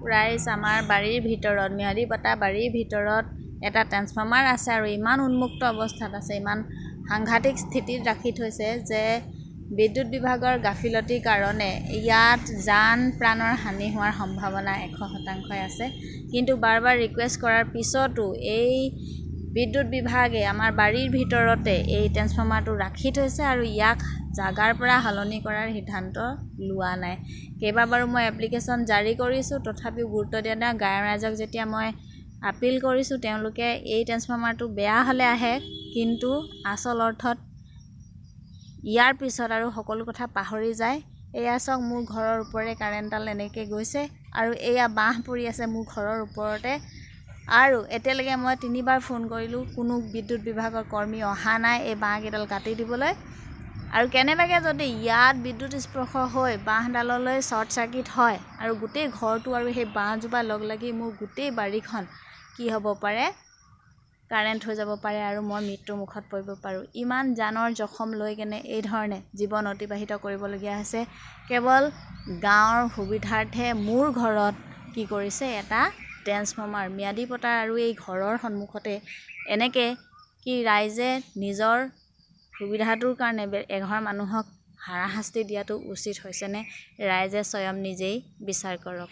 ৰাইজ আমাৰ বাৰীৰ ভিতৰত ম্যাদী পতা বাৰীৰ ভিতৰত এটা ট্ৰেন্সফৰ্মাৰ আছে আৰু ইমান উন্মুক্ত অৱস্থাত আছে, ইমান সাংঘাতিক স্থিতিত ৰাখি থৈছে যে বিদ্যুৎ বিভাগৰ গাফিলতিৰ কাৰণে ইয়াত যান প্ৰাণৰ হানি হোৱাৰ সম্ভাৱনা 100% আছে। কিন্তু বাৰ বাৰ ৰিকুৱেষ্ট কৰাৰ পিছতো এই বিদ্যুৎ বিভাগে আমাৰ বাৰীৰ ভিতৰতে এই ট্ৰেন্সফৰ্মাৰটো ৰাখি থৈছে আৰু ইয়াক জাগাৰ পৰা সলনি কৰাৰ সিদ্ধান্ত লোৱা নাই। কেইবাবাৰো মই এপ্লিকেশ্যন জাৰি কৰিছোঁ, তথাপিও গুৰুত্ব দিয়া নাই। গাঁৱৰ ৰাইজক যেতিয়া মই আপিল কৰিছোঁ, তেওঁলোকে এই ট্ৰেন্সফৰ্মাৰটো বেয়া হ'লে আহে, কিন্তু আচল অৰ্থত ইয়াৰ পিছত আৰু সকলো কথা পাহৰি যায়। এয়া চাওক, মোৰ ঘৰৰ ওপৰে কাৰেণ্টডাল এনেকৈ গৈছে আৰু এয়া বাঁহ পৰি আছে মোৰ ঘৰৰ ওপৰতে। আৰু এতিয়ালৈকে মই 3 বাৰ ফোন কৰিলোঁ, কোনো বিদ্যুৎ বিভাগৰ কৰ্মী অহা নাই এই বাঁহকেইডাল কাটি দিবলৈ। আৰু কেনেবাকৈ যদি ইয়াত বিদ্যুৎ স্পৰ্শ হৈ বাঁহডাললৈ শ্বৰ্ট চাৰ্কিট হয় আৰু গোটেই ঘৰটো আৰু সেই বাঁহজোপা লগ লাগি মোৰ গোটেই বাৰীখন কি হ'ব পাৰে, কাৰেণ্ট হৈ যাব পাৰে আৰু মই মৃত্যুৰ মুখত পৰিব পাৰোঁ। ইমান জানৰ জখম লৈ কেনে এই ধৰণে জীৱন অতিবাহিত কৰিবলগীয়া হৈছে। কেৱল গাঁৱৰ সুবিধাৰ্থে মোৰ ঘৰত কি কৰিছে, এটা ট্ৰেন্সফৰ্মাৰ ম্যাদী পতা আৰু এই ঘৰৰ সন্মুখতে এনেকৈ কি ৰাইজে নিজৰ সুবিধাটোৰ কাৰণে এঘৰ মানুহক হাৰাশাস্তি দিয়াটো উচিত হৈছেনে? ৰাইজে স্বয়ং নিজেই বিচাৰ কৰক।